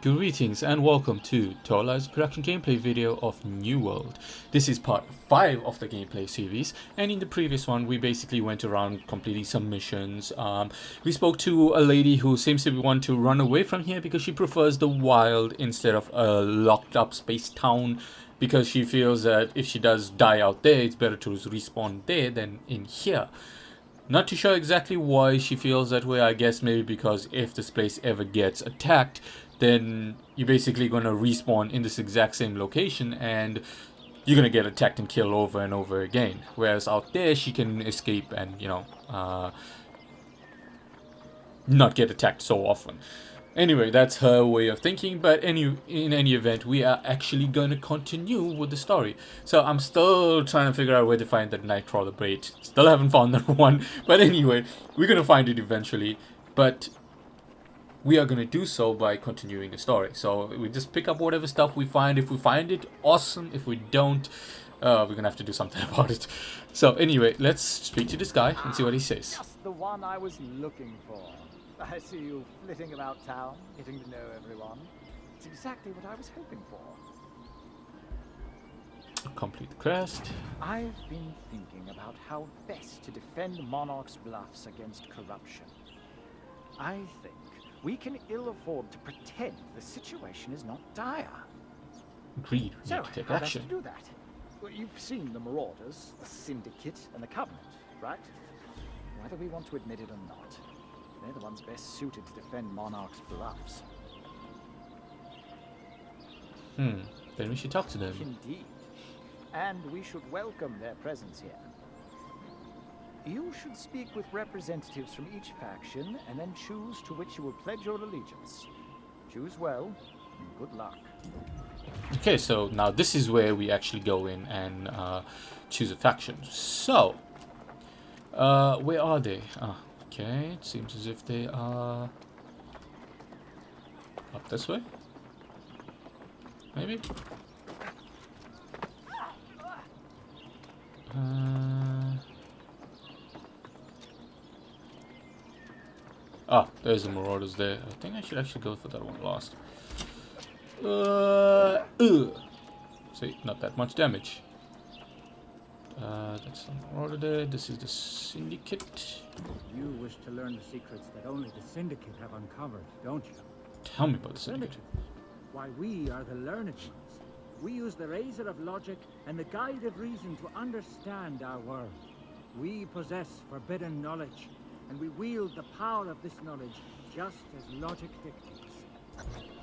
Greetings and welcome to Torla's production gameplay video of New World. This is part 5 of the gameplay series, and in the previous one we basically went around completing some missions. We spoke to a lady who seems to want to run away from here because she prefers the wild instead of a locked up space town, because she feels that if she does die out there, it's better to respawn there than in here. Not too sure exactly why she feels that way. I guess maybe because if this place ever gets attacked, then you're basically going to respawn in this exact same location and you're going to get attacked and killed over and over again. Whereas out there, she can escape and, not get attacked so often. Anyway, that's her way of thinking, but in any event, we are actually going to continue with the story. So I'm still trying to figure out where to find that Nightcrawler bait. Still haven't found that one, but anyway, we're going to find it eventually. But we are going to do so by continuing the story. So we just pick up whatever stuff we find. If we find it, awesome. If we don't, we're going to have to do something about it. So anyway, let's speak to this guy and see what he says. Just the one I was looking for. I see you flitting about town, getting to know everyone. It's exactly what I was hoping for. Complete the quest. I've been thinking about how best to defend Monarch's bluffs against corruption. I think we can ill afford to pretend the situation is not dire. Agreed. We need to take action. To do that? Well, you've seen the Marauders, the Syndicate, and the Covenant, right? Whether we want to admit it or not, they're the ones best suited to defend Monarch's bluffs. Then we should talk to them. Indeed. And we should welcome their presence here. You should speak with representatives from each faction and then choose to which you will pledge your allegiance. Choose well, and good luck. Okay, so now this is where we actually go in and choose a faction. So, where are they? Okay, it seems as if they are up this way. Maybe? There's the Marauders there. I think I should actually go for that one last. See, not that much damage. That's the Marauder there. This is the Syndicate. You wish to learn the secrets that only the Syndicate have uncovered, don't you? Tell me about the Syndicate. Why, we are the learned ones. We use the razor of logic and the guide of reason to understand our world. We possess forbidden knowledge, and we wield the power of this knowledge just as logic dictates.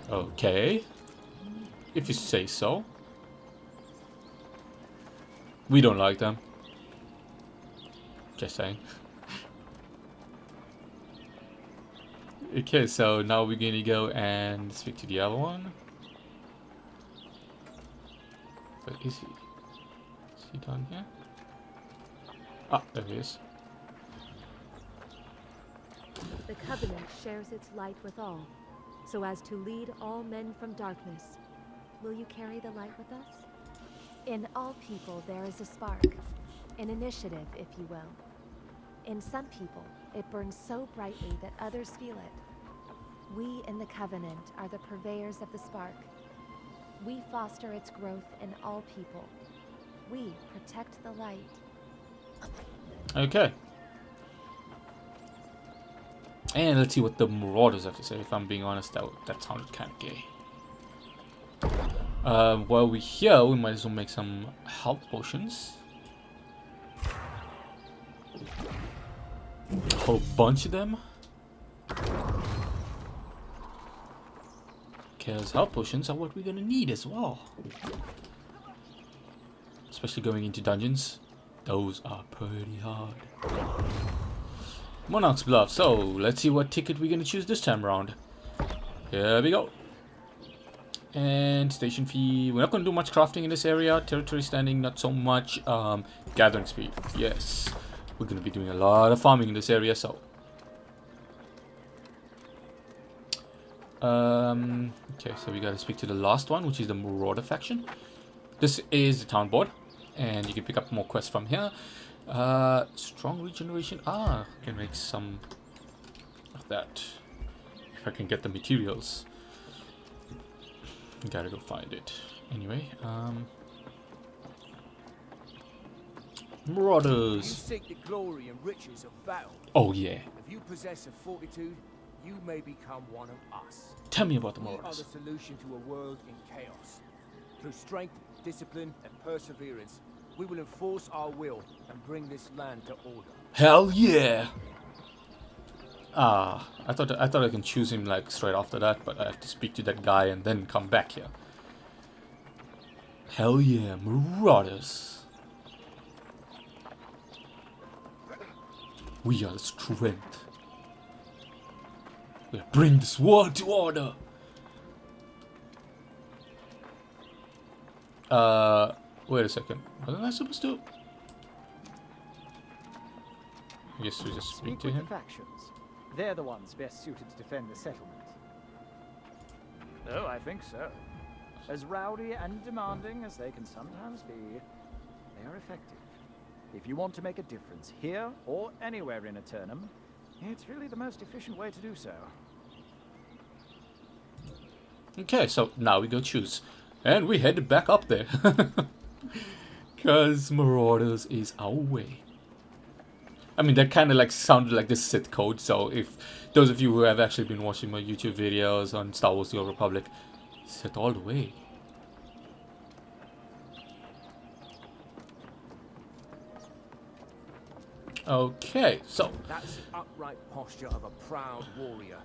Okay. If you say so. We don't like them. Just saying. Okay, so now we're gonna go and speak to the other one. Where is he? Is he down here? Ah, there he is. The Covenant shares its light with all, so as to lead all men from darkness. Will you carry the light with us? In all people there is a spark, an initiative, if you will. In some people, it burns so brightly that others feel it. We in the Covenant are the purveyors of the spark. We foster its growth in all people. We protect the light. Okay. And let's see what the Marauders have to say. If I'm being honest, that sounded kind of gay. While we're here, we might as well make some health potions. A whole bunch of them. Because health potions are what we're gonna need as well. Especially going into dungeons. Those are pretty hard. Monarch's Bluff. So, let's see what ticket we're gonna choose this time around. Here we go. And station fee. We're not going to do much crafting in this area. Territory standing, not so much. Gathering speed. Yes. We're going to be doing a lot of farming in this area, so. Okay, so we got to speak to the last one, which is the Marauder faction. This is the town board. And you can pick up more quests from here. Strong regeneration. I can make some of that. If I can get the materials. Gotta go find it. Anyway, You Marauders. seek the glory and riches of battle. Oh yeah. If you possess a fortitude, you may become one of us. Tell me about the We are Marauders. the solution to a world in chaos. Through strength, discipline, and perseverance, we will enforce our will and bring this land to order. Hell yeah! Ah, I thought I can choose him like straight after that, but I have to speak to that guy and then come back here. Hell yeah, Marauders. We are the strength. We bring this world to order. Wait a second. Wasn't I supposed to? I guess we just speak to with him. the factions. They're the ones best suited to defend the settlement. Oh, I think so. As rowdy and demanding as they can sometimes be, they are effective. If you want to make a difference here or anywhere in Eternum, it's really the most efficient way to do so. Okay, so now we go choose. And we headed back up there. Because Marauders is our way. I mean, that kind of like sounded like the Sith code, so if those of you who have actually been watching my YouTube videos on Star Wars The Old Republic, Sith all the way. Okay, so That's the upright posture of a proud warrior.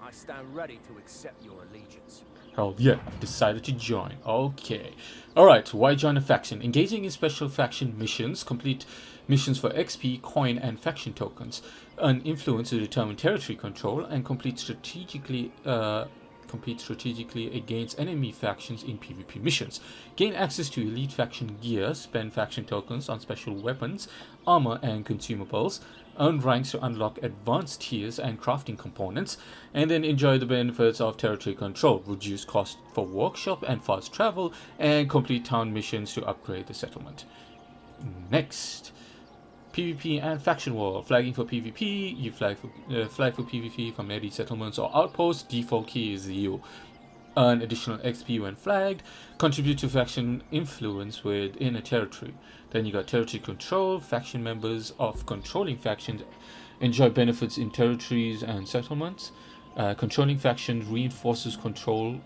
I stand ready to accept your allegiance. oh yeah, decided to join. Okay. Alright, why join a faction? Engaging in special faction missions, complete missions for XP, coin, and faction tokens. Earn influence to determine territory control, and compete strategically against enemy factions in PvP missions. Gain access to elite faction gear, spend faction tokens on special weapons, armor, and consumables. Earn ranks to unlock advanced tiers and crafting components, and then enjoy the benefits of territory control, reduce cost for workshop and fast travel, and complete town missions to upgrade the settlement. Next, PvP and faction war. Flagging for PvP, you flag for PvP from any settlements or outposts. Default key is you. Earn additional XP when flagged. Contribute to faction influence within a territory. Then you got territory control. Faction members of controlling factions enjoy benefits in territories and settlements. Controlling factions reinforces control.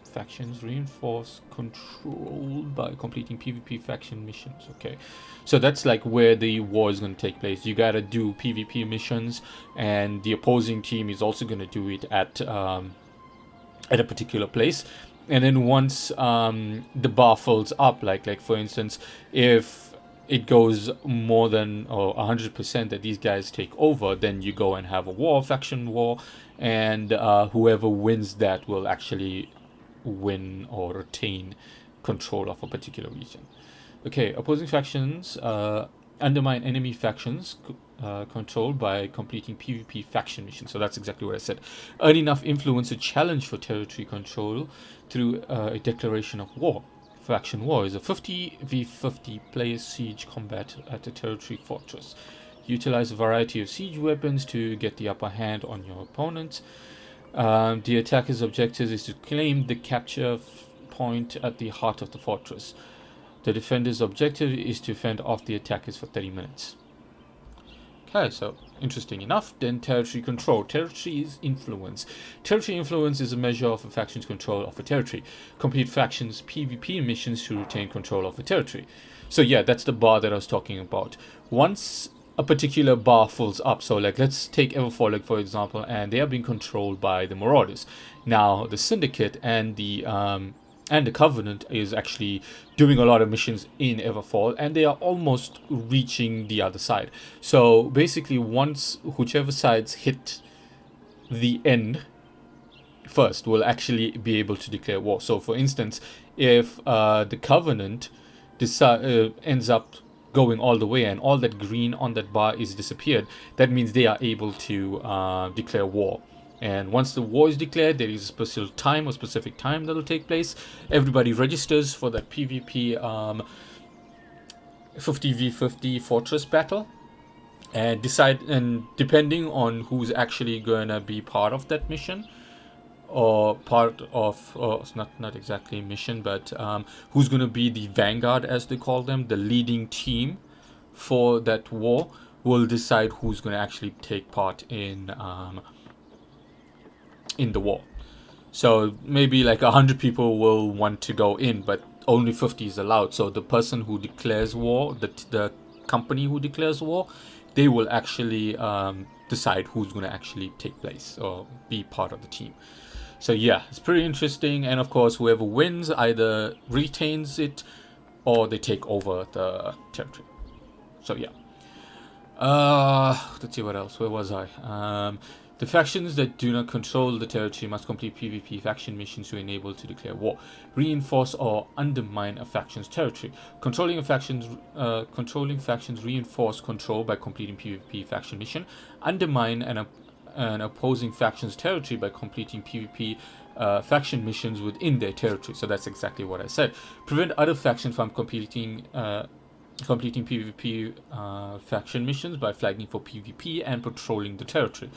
Factions reinforce control by completing PvP faction missions. Okay, so that's like where the war is going to take place. You gotta do PvP missions, and the opposing team is also going to do it at a particular place. And then once the bar fills up, like for instance, if it goes more than 100% that these guys take over, then you go and have a war, faction war, and whoever wins that will actually win or retain control of a particular region. Okay, opposing factions undermine enemy factions control by completing PvP faction missions. So that's exactly what I said. Earn enough influence to challenge for territory control through a declaration of war. Faction war is a 50v50 player siege combat at a territory fortress. Utilize a variety of siege weapons to get the upper hand on your opponents. The attacker's objective is to claim the capture point at the heart of the fortress. The defender's objective is to fend off the attackers for 30 minutes. Okay, so interesting enough. Then territory control. Territory is influence. Territory influence is a measure of a faction's control of a territory. Complete factions PvP missions to retain control of a territory. So yeah, that's the bar that I was talking about. Once a particular bar fills up, so like let's take Everfall for example, and they are being controlled by the Marauders. Now the Syndicate and the Covenant is actually doing a lot of missions in Everfall, and they are almost reaching the other side. So basically, once whichever sides hit the end first will actually be able to declare war. So for instance, if the Covenant ends up going all the way and all that green on that bar is disappeared, that means they are able to declare war. And once the war is declared, there is a specific time that will take place. Everybody registers for that PvP 50v50 fortress battle, and depending on who's actually gonna be part of that mission, or part of, it's not exactly mission, but who's going to be the vanguard, as they call them, the leading team for that war, will decide who's going to actually take part in the war. So maybe like 100 people will want to go in, but only 50 is allowed. So the person who declares war, the company who declares war, they will actually decide who's going to actually take place or be part of the team. So yeah, it's pretty interesting. And of course, whoever wins either retains it or they take over the territory. So yeah. Let's see what else. Where was I? The factions that do not control the territory must complete PvP faction missions to enable to declare war, reinforce or undermine a faction's territory. Controlling factions reinforce control by completing PvP faction mission, undermine an opposing faction's territory by completing PvP faction missions within their territory. So that's exactly what I said. Prevent other factions from completing PvP faction missions by flagging for PvP and patrolling the territory.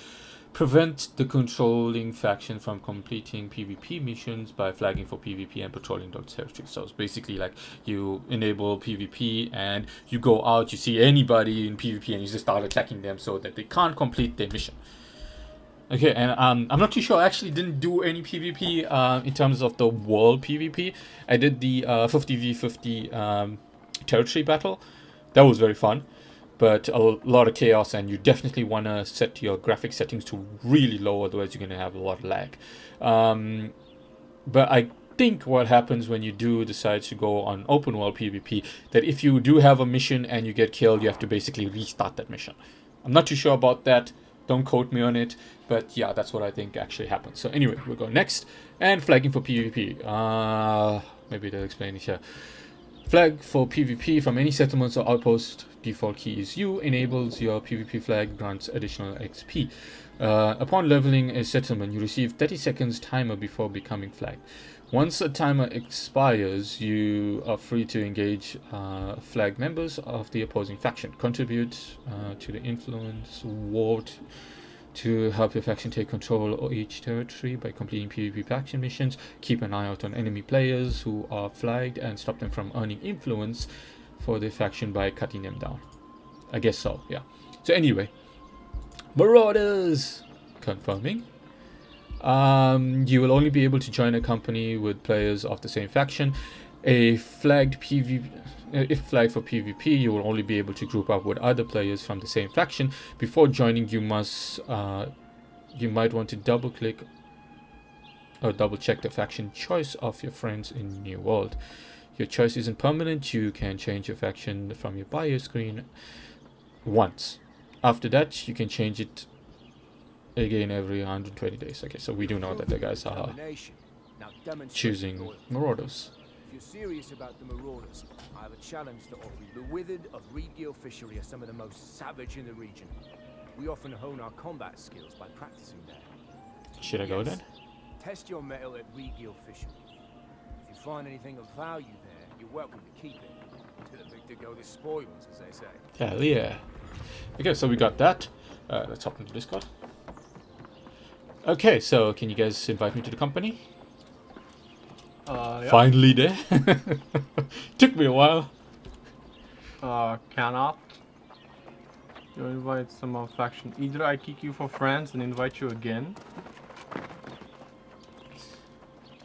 Prevent the controlling faction from completing PvP missions by flagging for PvP and patrolling the territory. So it's basically like you enable PvP and you go out, you see anybody in PvP and you just start attacking them so that they can't complete their mission. Okay, and I'm not too sure. I actually didn't do any PvP in terms of the world PvP. I did the 50v50 territory battle. That was very fun, but a lot of chaos, and you definitely want to set your graphic settings to really low, otherwise you're going to have a lot of lag. But I think what happens when you do decide to go on open world PvP, that if you do have a mission and you get killed, you have to basically restart that mission. I'm not too sure about that. Don't quote me on it, but yeah, that's what I think actually happens. So anyway, we'll go next. And flagging for PvP. Maybe they'll explain it here. Flag for PvP from any settlements or outpost. Default key is U. Enables your PvP flag, grants additional XP. Upon leveling a settlement, you receive 30 seconds timer before becoming flagged. Once a timer expires, you are free to engage flag members of the opposing faction. Contribute to the influence war to help your faction take control of each territory by completing PvP faction missions. Keep an eye out on enemy players who are flagged and stop them from earning influence for the faction by cutting them down. I guess so, yeah. So anyway, Marauders! Confirming. You will only be able to join a company with players of the same faction. If flagged for PvP, you will only be able to group up with other players from the same faction. Before joining, you might want to double check the faction choice of your friends in New World. Your choice isn't permanent. You can change your faction from your bio screen once. After that, you can change it again every 120 days. Okay, so we do know that the guys are choosing Marauders. If you're serious about the Marauders, I have a challenge to offer you. The Withered of Reedgill Fishery are some of the most savage in the region. We often hone our combat skills by practicing there. Should I go then? Test your mettle at Reedgill Fishery. If you find anything of value there, you're welcome to keep it. To the victor go the spoils, as they say. Hell yeah. Okay, so we got that. Let's hop into Discord. Okay, so can you guys invite me to the company? Yeah. Finally there. Took me a while. Cannot. You invite some faction. Either I kick you for friends and invite you again,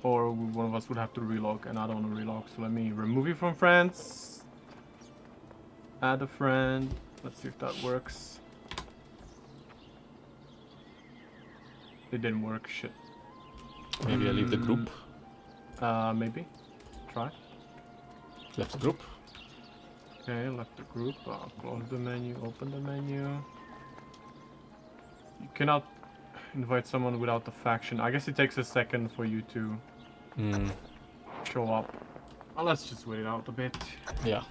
or one of us would have to relog, and I don't want to relog, so let me remove you from friends. Add a friend. Let's see if that works. It didn't work. Shit. Maybe I leave the group. Maybe. Try. Left the group. Okay, left the group. Close the menu, open the menu. You cannot invite someone without the faction. I guess it takes a second for you to show up. Let's just wait it out a bit. Yeah.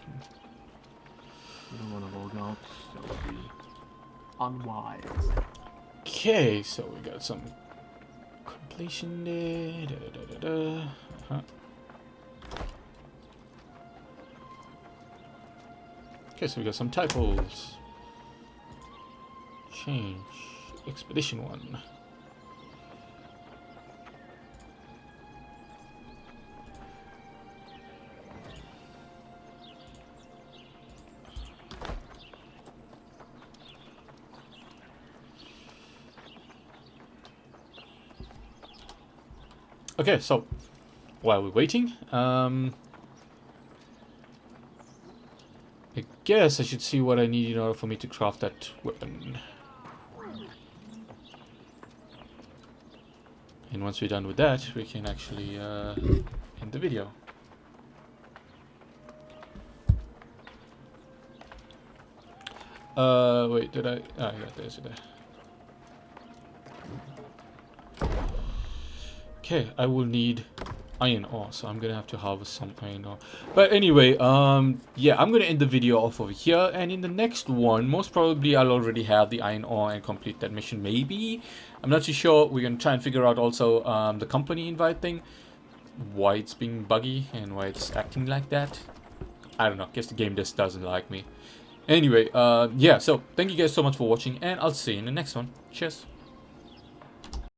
We don't want to log out. That would be unwise. Okay, so we got some completion there. Okay, so we got some typos. Change. Expedition 1. Okay, so while we're waiting, I guess I should see what I need in order for me to craft that weapon. And once we're done with that, we can actually end the video. Wait, did I? Ah, yeah, there's it there. Okay, I will need iron ore, so I'm gonna have to harvest some iron ore. But anyway, yeah, I'm gonna end the video off over here, and in the next one, most probably I'll already have the iron ore and complete that mission, maybe. I'm not too sure. We're gonna try and figure out also the company invite thing, why it's being buggy and why it's acting like that. I don't know, guess the game just doesn't like me. Anyway, yeah, so thank you guys so much for watching, and I'll see you in the next one. Cheers.